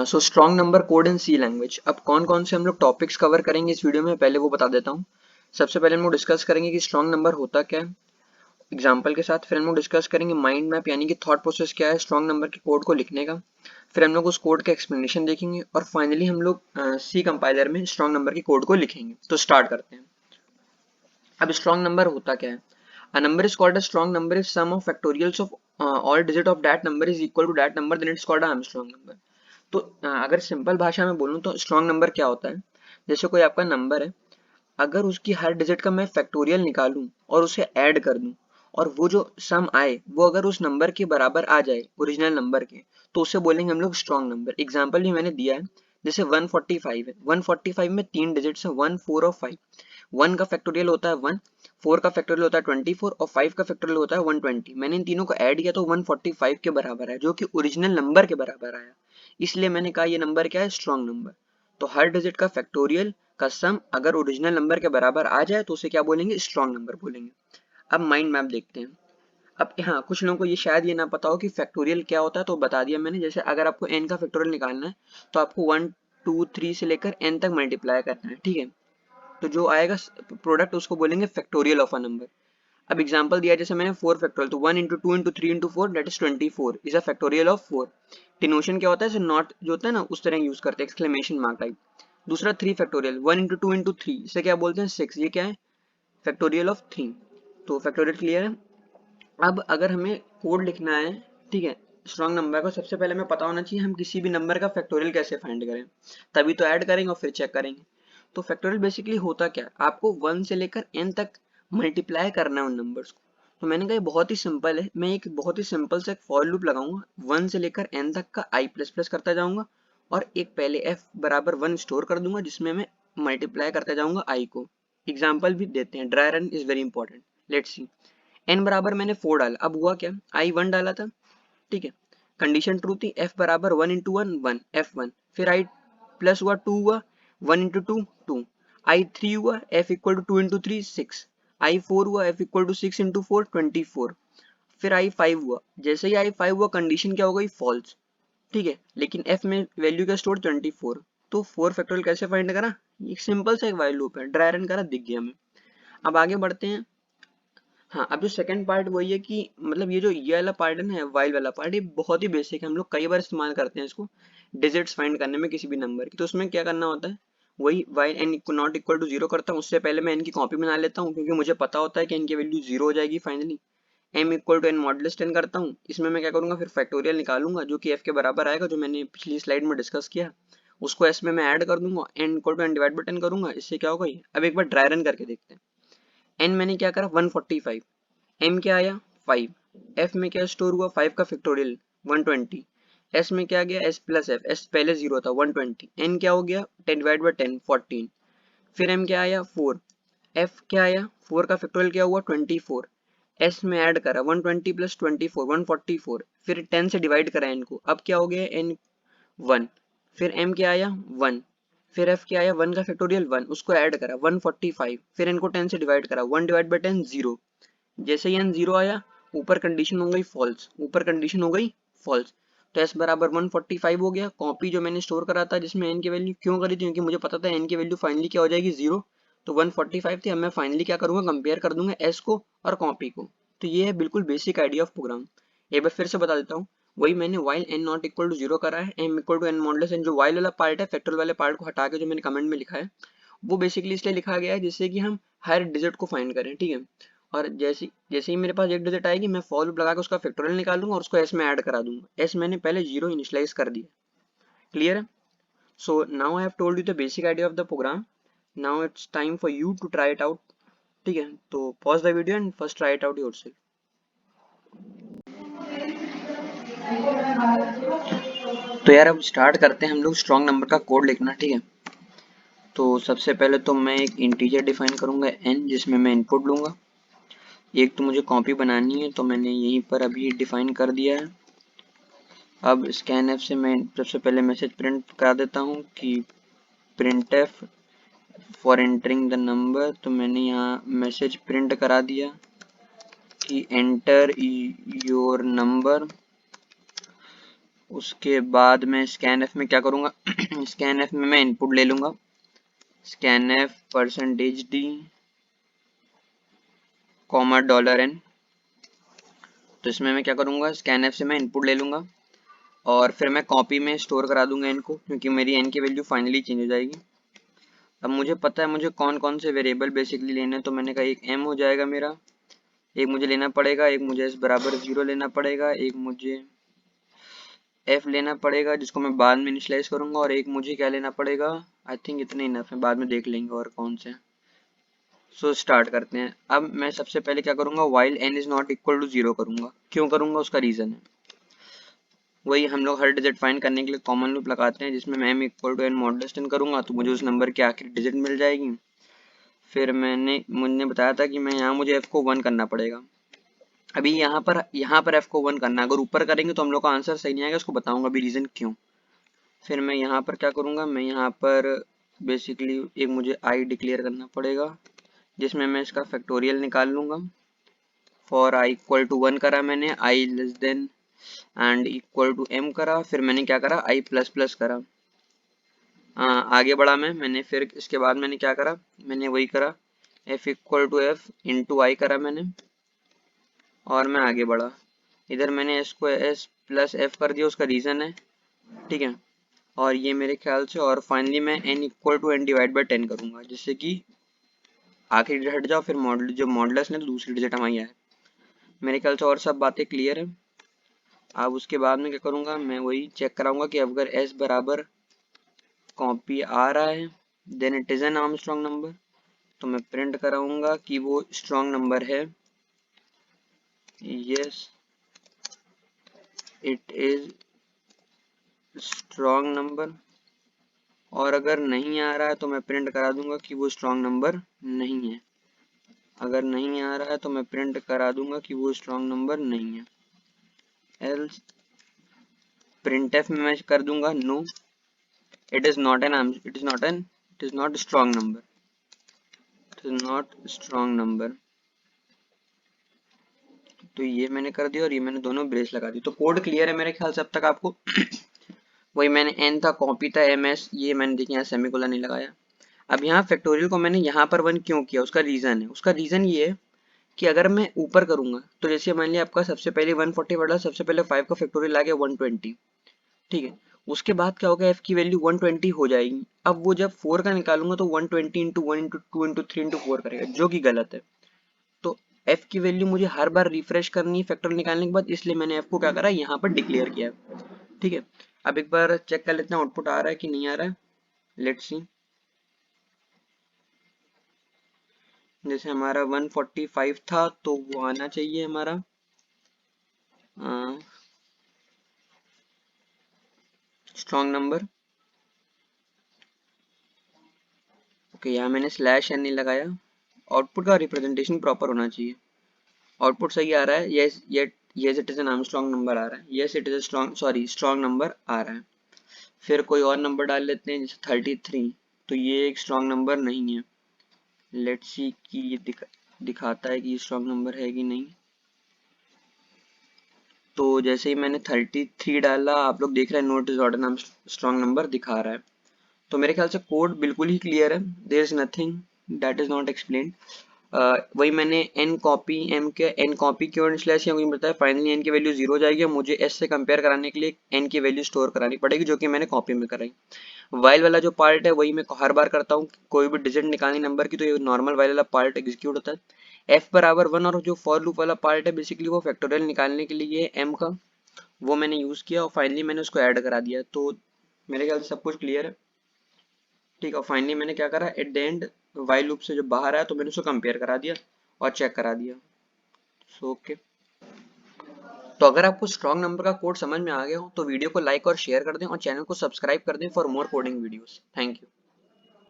So strong number code इन सी language. अब कौन कौन से हम लोग टॉपिक्स कवर करेंगे इस वीडियो में, पहले वो बता देता हूँ। सबसे पहले हम लोग डिस्कस करेंगे कि स्ट्रॉन्ग नंबर होता क्या है एग्जाम्पल के साथ। फिर हम लोग डिस्कस करेंगे माइंड मैप यानी कि थॉट प्रोसेस क्या है स्ट्रॉन्ग नंबर के कोड को लिखने का। फिर हम लोग उस कोड का एक्सप्लेनेशन देखेंगे और फाइनली हम लोग सी कंपाइलर में स्ट्रॉन्ग नंबर के कोड को लिखेंगे। तो स्टार्ट करते हैं। अब स्ट्रॉन्ग नंबर होता क्या है? A number is called a strong number if sum of factorials of all digit of that number is equal to that number, then it's called a Armstrong number। तो अगर simple भाषा में बोलूँ तो strong number क्या होता है? जैसे कोई आपका नंबर है, अगर उसकी हर डिजिट का मैं फैक्टोरियल निकालूं और उसे ऐड कर दूं और वो जो सम आए वो अगर उस नंबर के बराबर आ जाए ओरिजिनल नंबर के, तो उसे बोलेंगे हम लोग स्ट्रॉन्ग नंबर। एग्जाम्पल भी मैंने दिया है, जैसे 145 है। 145 में 3 डिजिट्स है, 1, 4 और 5। 1 का फैक्टोरियल होता है 1, 4 का फैक्टोरियल होता है 24 और 5 का फैक्टोरियल होता है 120। मैंने इन तीनों को ऐड किया तो 145 के बराबर है, जो कि ओरिजिनल नंबर के बराबर आया। इसलिए मैंने कहा ये नंबर क्या है? Strong number. तो हर डिजिट का फैक्टोरियल का सम अगर ओरिजिनल नंबर के बराबर आ जाए तो उसे क्या बोलेंगे? स्ट्रॉन्ग नंबर बोलेंगे। अब माइंड मैप देखते हैं। अब हाँ, कुछ लोगों को ये शायद ये ना पता हो कि फैक्टोरियल क्या होता है, तो बता दिया मैंने। जैसे अगर आपको n का फैक्टोरियल निकालना है तो आपको 1, 2, 3 से लेकर n तक मल्टीप्लाई करना है, ठीक है। तो जो आएगा प्रोडक्ट उसको बोलेंगे फैक्टोरियल ऑफ अ नंबर। अब एग्जांपल दिया जैसे मैंने 4 फैक्टोरियल, तो 1 into 2 into 3 into 4 that is 24 is a factorial of 4। डिनोशन क्या होता है? नॉट जो होता है ना उस तरह यूज करते हैं, एक्सक्लेमेशन मार्क टाइप। दूसरा 3 फैक्टोरियल, 1 इंटू 2 इंटू 3, इसे क्या बोलते हैं? 6। ये क्या है? Factorial of 3। तो फैक्टोरियल क्लियर है। अब अगर हमें कोड लिखना है, ठीक है, स्ट्रॉन्ग नंबर का, सबसे पहले हमें पता होना चाहिए हम किसी भी नंबर का फैक्टोरियल कैसे फाइंड करें, तभी तो ऐड करेंगे और फिर चेक करेंगे। तो फैक्टोरियल बेसिकली होता क्या है? आपको 1 से लेकर n तक मल्टीप्लाई करना है उन नंबर्स को। तो मैंने कहा ये बहुत ही सिंपल है, मैं एक बहुत ही सिंपल सा एक फॉर लूप लगाऊंगा, 1 से लेकर n तक का i प्लस प्लस करता जाऊंगा और एक पहले f बराबर 1 स्टोर कर दूंगा जिसमें मैं मल्टीप्लाई करता जाऊंगा i को। एग्जाम्पल भी देते हैं, dry run is very important. Let's see. n बराबर मैंने 4 डाला, अब हुआ क्या? i 1 डाला था, ठीक है, कंडीशन ट्रू थी। f बराबर 1 इंटू 1 1 f1, फिर i प्लस हुआ 2 हुआ, 1 इंटू 2 2, i 3 हुआ, f equal to 2 into 3 6, i 4 हुआ, f इक्वल टू 6 इंटू 4 24, फिर i 5 हुआ। जैसे ही i 5 हुआ कंडीशन क्या हो गई? फॉल्स, ठीक है, लेकिन f में वैल्यू क्या स्टोर? 24। तो 4 फैक्टोरियल कैसे फाइंड करा? एक सिंपल सा एक वाइल लूप है, ड्राई रन करा, दिख गया हमें। अब आगे बढ़ते हैं। हाँ, अब जो सेकंड पार्ट वही है कि मतलब ये वाला पार्ट है ना, वाइल वाला पार्ट, ये बहुत ही बेसिक है, हम लोग कई बार इस्तेमाल करते हैं इसको डिजिट्स फाइंड करने में किसी भी नंबर की। तो उसमें क्या करना होता है? वही while n not equal to 0 करता हूँ, उससे पहले मैं एन की कॉपी बना लेता हूँ क्योंकि मुझे पता होता है कि एन की वैल्यू 0 हो जाएगी finally. M equal to n modulus 10 करता हूँ, इसमें मैं क्या करूँगा? फिर फैक्टोरियल निकालूंगा जो कि एफ के बराबर आएगा, जो मैंने पिछली स्लाइड में डिस्कस किया। उसको एस में मैं ऐड कर दूंगा, n equal to n divide by 10 करूंगा, इससे क्या होगा? अब एक बार ड्राई रन करके देखते हैं। एन मैंने क्या करा? 145, m क्या आया? 5, f में क्या स्टोर हुआ? 5 का फैक्टोरियल 120, s में क्या गया? s प्लस f, s पहले 0 था 120, n क्या हो गया? 10 डिवाइड बाई 10 14, फिर m क्या आया? 4, f क्या आया? 4 का फैक्टोरियल क्या हुआ? 24, s में ऐड करा 120 प्लस 24 144, फिर 10 से डिवाइड करा n को, अब क्या हो गया? n 1, फिर m क्या आया? 1, फिर f क्या आया? 1 का फैक्टोरियल 1, उसको ऐड करा 145, फिर इनको 10 से डिवाइड करा 1 डिवाइड बाई 10 0। जैसे ही n 0 आया, ऊपर कंडीशन हो गई फॉल्स, ऊपर कंडीशन हो गई फॉल्स। तो s बराबर 145 हो गया। कॉपी जो मैंने स्टोर करा था जिसमें n की वैल्यू क्यों करी थी? क्योंकि मुझे पता था n की वैल्यू फाइनली क्या हो जाएगी? 0। तो 145 थी, अब मैं फाइनली क्या करूंगा? कंपेयर कर दूंगा s को और कॉपी को। तो ये है बिल्कुल बेसिक आइडिया ऑफ प्रोग्राम। एक बार फिर से बता देता हूँ, वही मैंने while n not equal to 0 करा है, m equal to n modulus n, जो while वाला पार्ट है फैक्टोरियल वाले पार्ट को हटा के जो मैंने कमेंट में लिखा है, वो बेसिकली इसलिए लिखा गया है जिससे कि हम हर डिजिट को फाइंड करें, ठीक है। और जैसे जैसे ही मेरे पास एक डिजिट आएगी, मैं फॉर लूप लगा के उसका फैक्टोरियल निकालूंगा और उसको s में ऐड करा दूंगा। s मैंने पहले 0 इनिशियलाइज कर दिया। क्लियर है? So now I have told you the basic idea of the program. Now it's time for you to try it out, ठीक है। तो pause the video and first try it out yourself. तो यार अब start करते हैं हम लोग स्ट्रॉन्ग नंबर का कोड लिखना, ठीक है। तो सबसे पहले तो मैं एक इंटीजर डिफाइन करूंगा n, जिसमें मैं इनपुट लूंगा। एक तो मुझे कॉपी बनानी है तो मैंने यहीं पर अभी डिफाइन कर दिया है। अब स्कैनएफ से मैं सबसे पहले मैसेज प्रिंट करा देता हूँ कि printf for entering the number. तो मैंने यहाँ मैसेज प्रिंट करा दिया कि एंटर योर नंबर। उसके बाद मैं स्कैन एफ में क्या करूँगा स्कैन एफ में मैं इनपुट ले लूँगा, स्कैन एफ %d $n। तो इसमें मैं क्या करूँगा, स्कैन एफ से मैं इनपुट ले लूँगा और फिर मैं कॉपी में स्टोर करा दूंगा इनको, क्योंकि मेरी एन की वैल्यू फाइनली चेंज हो जाएगी। अब मुझे पता है मुझे कौन कौन से वेरिएबल बेसिकली लेने हैं, तो मैंने कहा एक m हो जाएगा मेरा, एक मुझे लेना पड़ेगा, एक मुझे s बराबर 0 लेना पड़ेगा, एक मुझे f लेना पड़ेगा जिसको मैं बाद में इनिशियलाइज करूंगा, और एक मुझे क्या लेना पड़ेगा, आई थिंक इतने इनफ है, बाद में देख लेंगे और कौन से। सो स्टार्ट करते हैं। अब मैं सबसे पहले क्या करूंगा, while n is not equal to 0 करूंगा। क्यों करूंगा, उसका रीजन है, वही हम लोग हर डिजिट फाइंड करने के लिए कॉमन लूप लगाते हैं, जिसमें मैं m equal to n modulus 10 करूंगा तो मुझे उस नंबर की आखिरी डिजिट मिल जाएगी। फिर मुझे बताया था कि मैं यहाँ मुझे f को 1 करना पड़ेगा। अभी यहाँ पर f को 1 करना है, अगर ऊपर करेंगे तो हम लोग का आंसर सही नहीं आएगा, उसको बताऊंगा अभी रीजन क्यों। फिर मैं यहाँ पर क्या करूँगा, मैं यहाँ पर बेसिकली एक मुझे i डिक्लेयर करना पड़ेगा, जिसमें मैं इसका फैक्टोरियल निकाल लूंगा। फॉर i इक्वल टू 1 करा मैंने, i less than and equal to m करा, फिर मैंने क्या करा, i प्लस प्लस करा। आगे बढ़ा मैंने फिर इसके बाद मैंने क्या करा, मैंने वही करा, f equal to f into I करा मैंने, और मैं आगे बढ़ा। इधर मैंने s को s प्लस f कर दिया, उसका रीज़न है, ठीक है। और ये मेरे ख्याल से, और फाइनली मैं n equal to n divide by 10 करूँगा, जिससे कि आखिरी डिजिट हट जाओ, फिर जो मॉडुलस ने तो दूसरी डिजिट हमारी आए। मेरे ख्याल से और सब बातें क्लियर है। अब उसके बाद में क्या करूँगा, मैं वही चेक कराऊंगा कि अगर s बराबर कॉपी आ रहा है then it is an Armstrong number, तो मैं प्रिंट कराऊंगा कि वो स्ट्रॉन्ग नंबर है, yes it is strong number. और अगर नहीं आ रहा है तो मैं प्रिंट करा दूंगा कि वो स्ट्रॉन्ग नंबर नहीं है। अगर नहीं आ रहा है तो मैं प्रिंट करा दूंगा कि वो स्ट्रॉन्ग नंबर नहीं है। एल्स printf में मैं कर दूंगा no it is not strong number, it is not strong number. तो ये मैंने कर दिया और ये मैंने दोनों ब्रेस लगा दी। तो कोड क्लियर है मेरे ख्याल से अब तक आपको। वही मैंने n था, कॉपी था, ms, ये मैंने देखिए यहाँ सेमीकोलन नहीं लगाया। अब यहाँ फैक्टोरियल को मैंने यहाँ पर 1 क्यों किया, उसका रीजन है। उसका रीजन ये है कि अगर मैं ऊपर करूंगा तो जैसे मान लिया आपका सबसे पहले 140 बढ़ा, सबसे पहले 5 का फैक्टोरियल आ गया 120, ठीक है। उसके बाद क्या होगा, f की वैल्यू 120 हो जाएगी। अब वो जब 4 का निकालूंगा तो 120 इंटू 1 इंटू 2 इंटू 3 इंटू 4 करेगा, जो कि गलत है। तो f की वैल्यू मुझे हर बार रिफ्रेश करनी है फैक्टोरियल निकालने के बाद, इसलिए मैंने f को क्या करा, यहाँ पर डिक्लेयर किया, ठीक है। अब एक बार चेक कर लेते हैं आउटपुट आ रहा है कि नहीं आ रहा है, लेट्स सी। जैसे हमारा 145 था तो वो आना चाहिए हमारा स्ट्रॉन्ग नंबर। ओके, यहाँ मैंने स्लैश एन नहीं लगाया। आउटपुट का रिप्रेजेंटेशन प्रॉपर होना चाहिए। आउटपुट सही आ रहा है, yes yes it is an Armstrong number आ रहा है, yes it is strong number आ रहा है। फिर कोई और नंबर डाल लेते हैं, जैसे 33, तो ये एक स्ट्रॉन्ग नंबर नहीं है। लेट्स सी कि ये दिखाता है कि ये स्ट्रॉन्ग नंबर है कि नहीं। तो जैसे ही मैंने 33 डाला, आप लोग देख रहे हैं not is not an strong number दिखा रहा है। तो मेरे ख्याल से कोड बिल्कुल ही क्लियर है, there is nothing that is not explained. वही मैंने n कॉपी m के n कॉपी क्यों इनिशियलाइज किया, मुझे बताया फाइनली n की वैल्यू 0 हो जाएगी, मुझे s से कंपेयर कराने के लिए n की वैल्यू स्टोर करानी पड़ेगी, जो कि मैंने कॉपी में कराई। वाइल वाला जो पार्ट है वही मैं हर बार करता हूँ, कोई भी डिजिट निकालनी नंबर की तो ये नॉर्मल वाइल वाला पार्ट एग्जीक्यूट होता है। f बराबर 1 और जो फॉर लूप वाला पार्ट है बेसिकली वो फैक्टोरियल निकालने के लिए m का, वो मैंने यूज किया और फाइनली मैंने उसको ऐड करा दिया। तो मेरे ख्याल से सब कुछ क्लियर है, ठीक है। फाइनली मैंने क्या करा, at the end while loop से जो बाहर आया तो मैंने उसको कंपेयर करा दिया और चेक करा दिया। So okay. तो अगर आपको स्ट्रॉन्ग नंबर का कोड समझ में आ गया हो तो वीडियो को लाइक और शेयर कर दें और चैनल को सब्सक्राइब कर दें for more coding videos. Thank you.